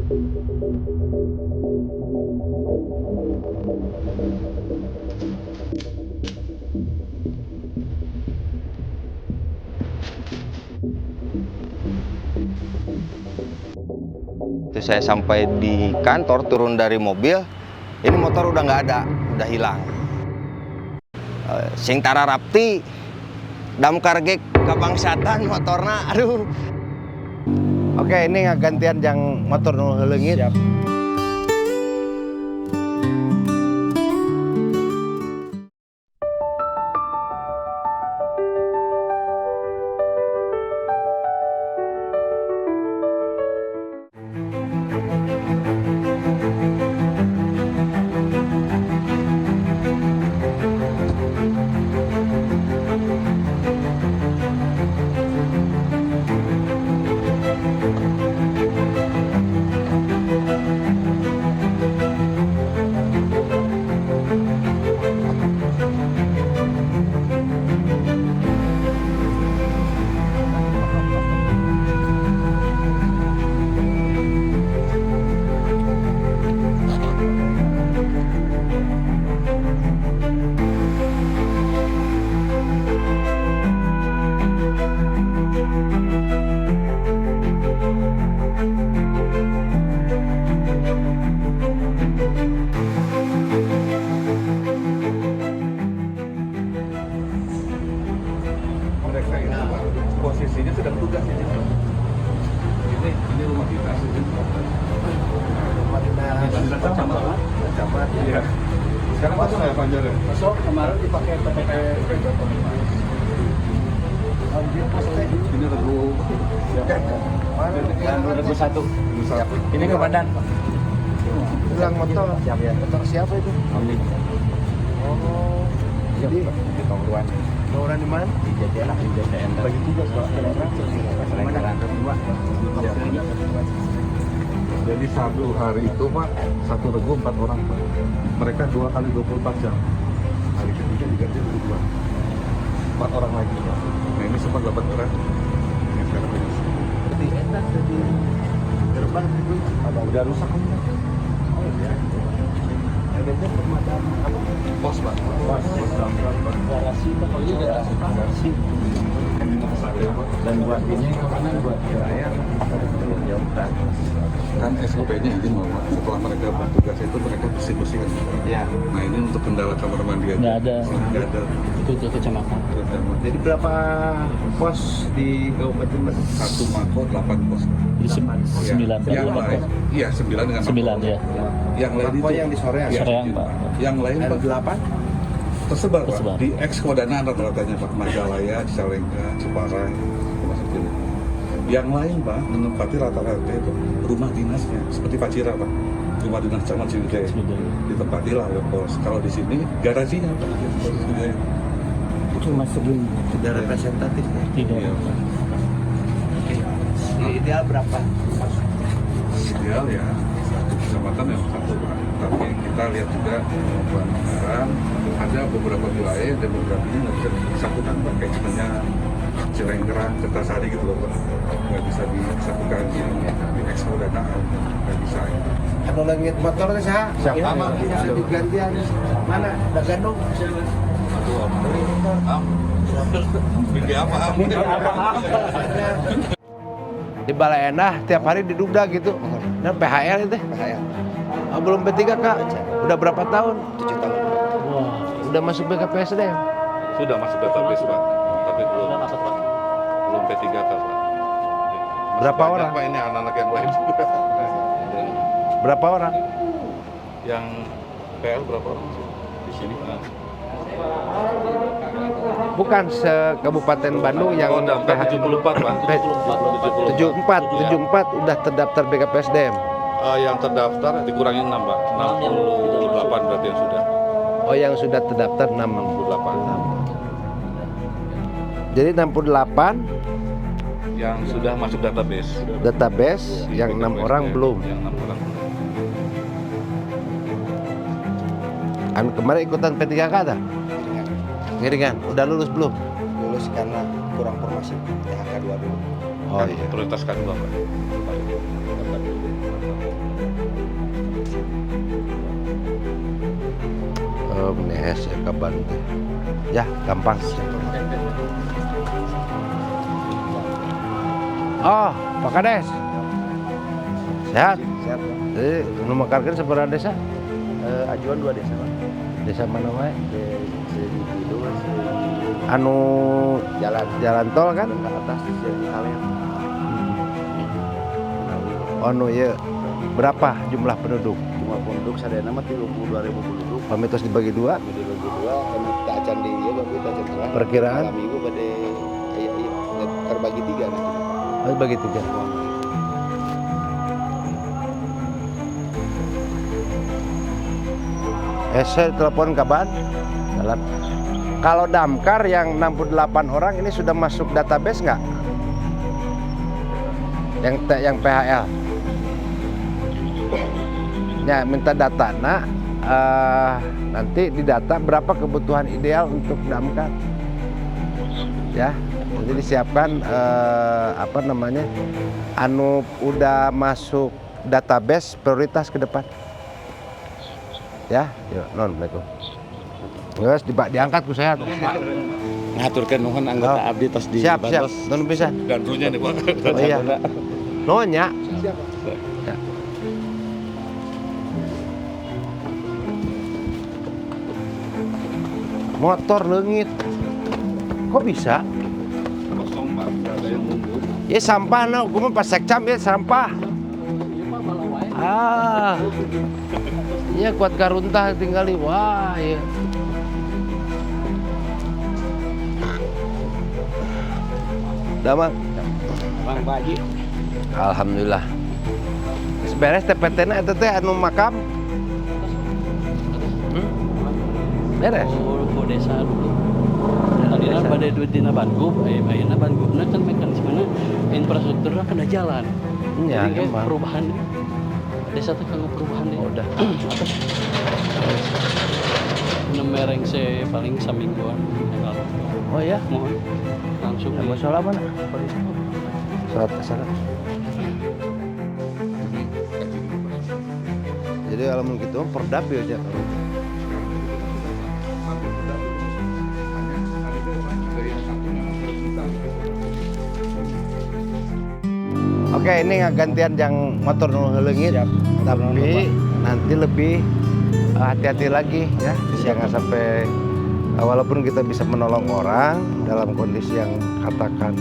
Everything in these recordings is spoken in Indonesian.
Itu saya sampai di kantor, turun dari mobil, ini motor udah nggak ada, udah hilang. Sing tara rapti, damkar ge kabangsatan motorna, aduh. Oke, ini gantian yang motor nu leungit. Siap. Posisinya sedang tugas ini. Ini rumah dinas. Rumah dinas camat. Iya. Sekarang masuk nggak Panjor ya? Masuk. Kemarin dipakai PPP. Ini Regu. Regu 1. Ini ke badan. Hilang motor. Siap ya. Motor siapa itu? Ambil. Oh. Jadi Di Tongruan. orang di mana? Di JTN. Bagi tugas Pak. Jadi satu hari itu Pak, satu regu 4 orang Pak. Mereka 2 kali 24 jam. Hari ketiga diganti 2. 4 orang lagi Pak. Nah ini sempat 8 orang. Yang sekarang lagi. Jadi enak jadi gerbang itu ada Udah rusak kan? Oh iya. Ada pemadam apa? Pos Pak. Garasi itu kalau garasi. Dan buat ini kemana buat bayar kan SOP-nya izin Pak. Setelah mereka bertugas itu mereka bersih-bersih kan. Ya. Nah ini untuk kendala kamar mandi aja. Nggak ada. Nggak ada. Itu ke kecamatan. Jadi berapa pos di Kabupaten Mas? 1 Mako 8 pos. Jadi 9 Yang berapa lain, Pak? iya 9 dengan 9 ya. Yang lain Mako itu yang di Soreang? iya, Soreang, Pak. Yang lain Pak 8? tersebar Pak Tersebar. di ex-Kodanan rata-ratanya Pak, Majalaya, Cicalengka, Ciparai, termasuk ini. Yang lain Pak menempati rata-rata itu rumah dinasnya seperti Pak Cira Pak, rumah dinas Camat Ciwidey ditempatilah oleh pos. Kalau di sini garasinya Pak, Itu masuk sudah representatif ya? Tidak. Iya, Pak. Ideal berapa? Ideal ya satu kecamatan yang satu Pak. Tapi kita lihat juga sekarang ada beberapa wilayah dan beberapa ini nggak bisa disatukan Pak, kayak misalnya Cilengkerang, Kertasari gitu loh Pak, nggak bisa disatukan di Expo Dana, nggak bisa. Anu langit motornya sah? Siapa? Bisa digantian. Mana? Ada gandong? Pilih apa? Di Balai Endah tiap hari didugda gitu. Nah PHL itu. PHL Oh, belum P3 Kak. Udah berapa tahun? 7 tahun. Wah. Udah masuk BKPSDM. Sudah masuk database Pak, tapi belum P3K Pak. Berapa Banyak, orang? Pak, ini anak-anak yang lain juga. Berapa orang? Yang PL berapa orang di sini? Bukan se-Kabupaten Bandung yang Oh, daftar 74 Pak. 74 udah terdaftar BKPSDM. Yang terdaftar dikurangi 6 Pak, 68 berarti yang sudah. Oh, yang sudah terdaftar 6. 68. Jadi 68 Yang sudah masuk database. yang 6 orang belum. Yang 6 orang belum. Anu kemarin ikutan P3K ada? Ngiringan. Udah lulus belum? Lulus karena kurang formasi THK 2 dulu. Oh iya. Prioritas kedua Pak. Kaban. Ya, gampang. Oh, Pak Kades. Sehat? Sehat. Jadi, nu makarkeun sabaraha desa? Ajuan 2 desa, Pak. Desa mana wae? Di Kidul, Anu jalan tol kan? ke atas, di Kalen. Anu ieu berapa jumlah penduduk? Jumlah penduduk sadayana mah 32.000 penduduk. Pamitos dibagi dua. Di bagi 2, kami tak acan di ieu bagi tak acan tengah. Perkiraan? Malam minggu bade aya terbagi 3 nanti. Oh, bagi 3. Saya telepon kapan? Dalam. Kalau damkar yang 68 orang ini sudah masuk database nggak? Yang PHL. Ya, minta data. Nah, nanti didata berapa kebutuhan ideal untuk damkar. Ya, jadi disiapkan anu udah masuk database prioritas ke depan. Ya, yuk, non, Assalamualaikum. Guys, diangkat ku saya. Ngaturkan nuhun anggota abdi tos di Siap, Bantos. non bisa. Gandrunya nih Pak. Oh iya. Nonya. Siap. Ya. Motor leungit. Kok bisa? Kosong Pak, nggak ada yang nunggu. Ya sampah no, gua mah pas sekcam ya sampah. Ah. Iya kuat karuntah tinggali. Wah, ya. Damang. Bang Baji. Alhamdulillah. Beres TPT-na eta teh anu makam. Beres. Oh, desa dulu. Tadina pada duit dina Banggup, ayeuna Bangupna kan mekanismena infrastrukturna kena jalan. Iya, Jadi kayak gampang. perubahan. Desa teh kanggo perubahan deh. Oh, udah. Nemereng se paling samingguan. Oh ya. Mohon langsung Ya, di- mau sholat mana? Sholat salat. Jadi kalau gitu perdap ya aja. Oke, ini gantian yang motor ngelengit, tapi nanti lebih hati-hati lagi ya, jangan sampai walaupun kita bisa menolong orang dalam kondisi yang katakan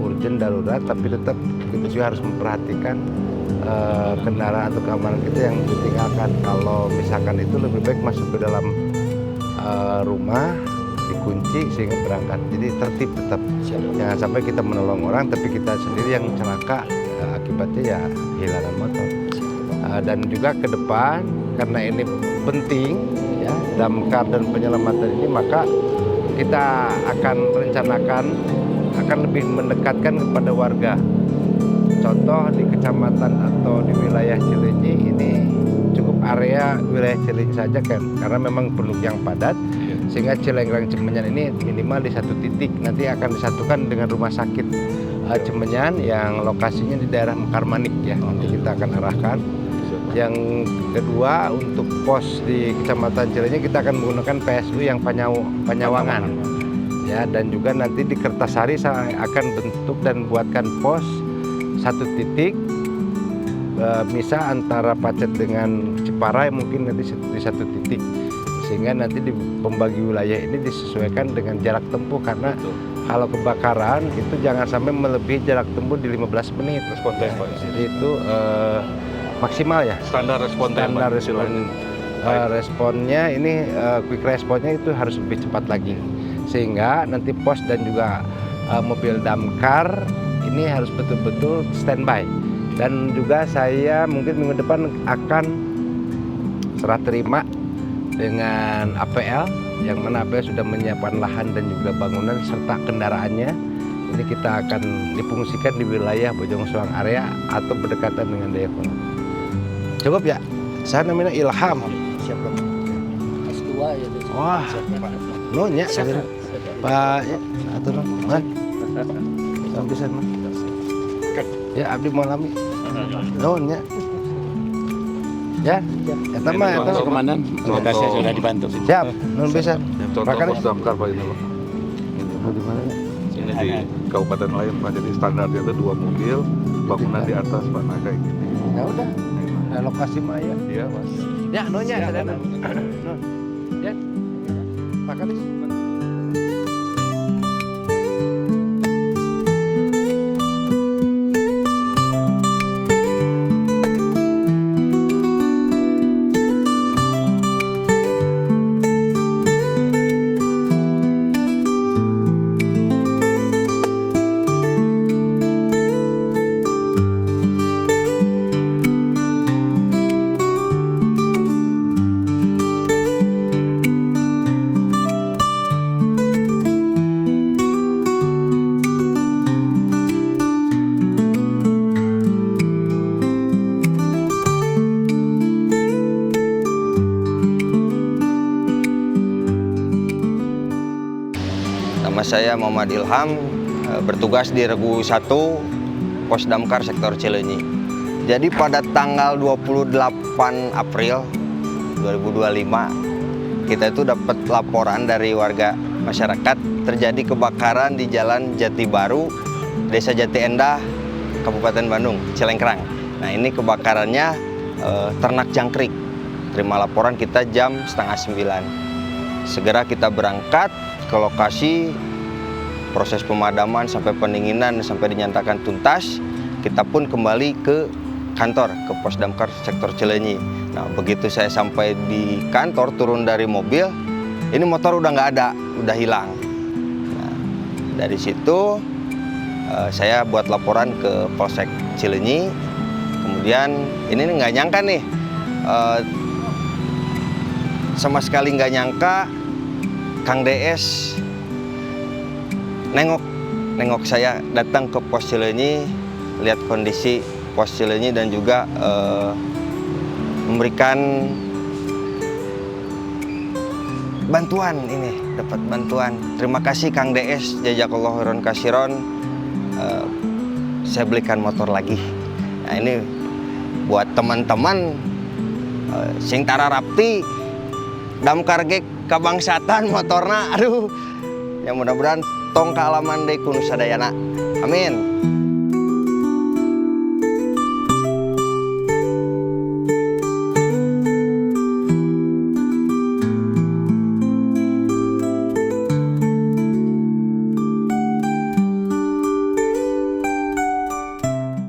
urgent darurat, tapi tetap kita juga harus memperhatikan kendaraan atau keamanan kita yang ditinggalkan. Kalau misalkan itu lebih baik masuk ke dalam rumah, dikunci sehingga berangkat. Jadi tertib tetap. Jangan sampai kita menolong orang tapi kita sendiri yang celaka, akibatnya ya kehilangan motor. Dan juga ke depan karena ini penting ya, damkar dan penyelamatan ini, maka kita akan rencanakan akan lebih mendekatkan kepada warga. Contoh di kecamatan atau di wilayah Cileunyi ini cukup area wilayah Cileunyi saja kan, karena memang penduduk yang padat, sehingga Cilenggrang Cimenyan ini minimal di satu titik nanti akan disatukan dengan rumah sakit Cimenyan yang lokasinya di daerah Mekarmanik ya, nanti kita akan arahkan. Yang kedua untuk pos di Kecamatan Cileunyi kita akan menggunakan PSU yang Panyawangan ya, dan juga nanti di Kertasari saya akan bentuk dan buatkan pos satu titik, misal antara Pacet dengan Ciparai mungkin nanti di satu titik, sehingga nanti di pembagi wilayah ini disesuaikan dengan jarak tempuh, karena kalau kebakaran itu jangan sampai melebihi jarak tempuh di 15 menit. Respon time Pak. Jadi itu maksimal ya. Standar respon time. Standar Pak, respon, istilahnya. responnya ini quick responnya itu harus lebih cepat lagi, sehingga nanti pos dan juga mobil damkar ini harus betul-betul standby. Dan juga saya mungkin minggu depan akan serah terima dengan APL, yang mana APL sudah menyiapkan lahan dan juga bangunan serta kendaraannya. Ini kita akan difungsikan di wilayah Bojongsoang area atau berdekatan dengan Dayakolot. Cukup ya? Saya namanya Ilham. Siap, Pak. S2 ya. Wah, nonya Pak ya, atau man. Sampai sana. Ya, abdi mau lami. Nonya. Ya, eta mah eta. Pak Komandan, terima kasih sudah dibantu. Siap, nun bisa. Contoh Makan. pos damkar Pak ini Pak. Ini di kabupaten lain Pak, jadi standarnya itu 2 mobil, bangunan di atas Pak, nah kayak gini. Ya udah. Ada lokasi mah ya. Iya Mas. Ya, nunya sadana. Nun. Ya. Pak Kadis. Nama saya Muhammad Ilham, bertugas di Regu 1, Pos Damkar Sektor Cileunyi. Jadi pada tanggal 28 April 2025, kita itu dapat laporan dari warga masyarakat terjadi kebakaran di Jalan Jati Baru, Desa Jati Endah, Kabupaten Bandung, Cilengkrang. Nah ini kebakarannya ternak jangkrik. Terima laporan kita jam 8:30. Segera kita berangkat ke lokasi, proses pemadaman sampai pendinginan sampai dinyatakan tuntas. Kita pun kembali ke kantor, ke Pos Damkar Sektor Cileunyi. Nah begitu saya sampai di kantor, turun dari mobil, ini motor udah nggak ada, udah hilang. Nah, dari situ saya buat laporan ke Polsek Cileunyi. Kemudian ini nggak nyangka nih, sama sekali nggak nyangka Kang DS nengok saya datang ke Pos Cileunyi, lihat kondisi Pos Cileunyi dan juga memberikan bantuan ini, dapat bantuan. Terima kasih Kang DS, jazakallahu khairan katsiran. Saya belikan motor lagi. Nah ini buat teman-teman sing tara rapti damkar ge kabangsatan motorna, aduh, ya mudah-mudahan tong kaalaman deui kun sadayana. Amin.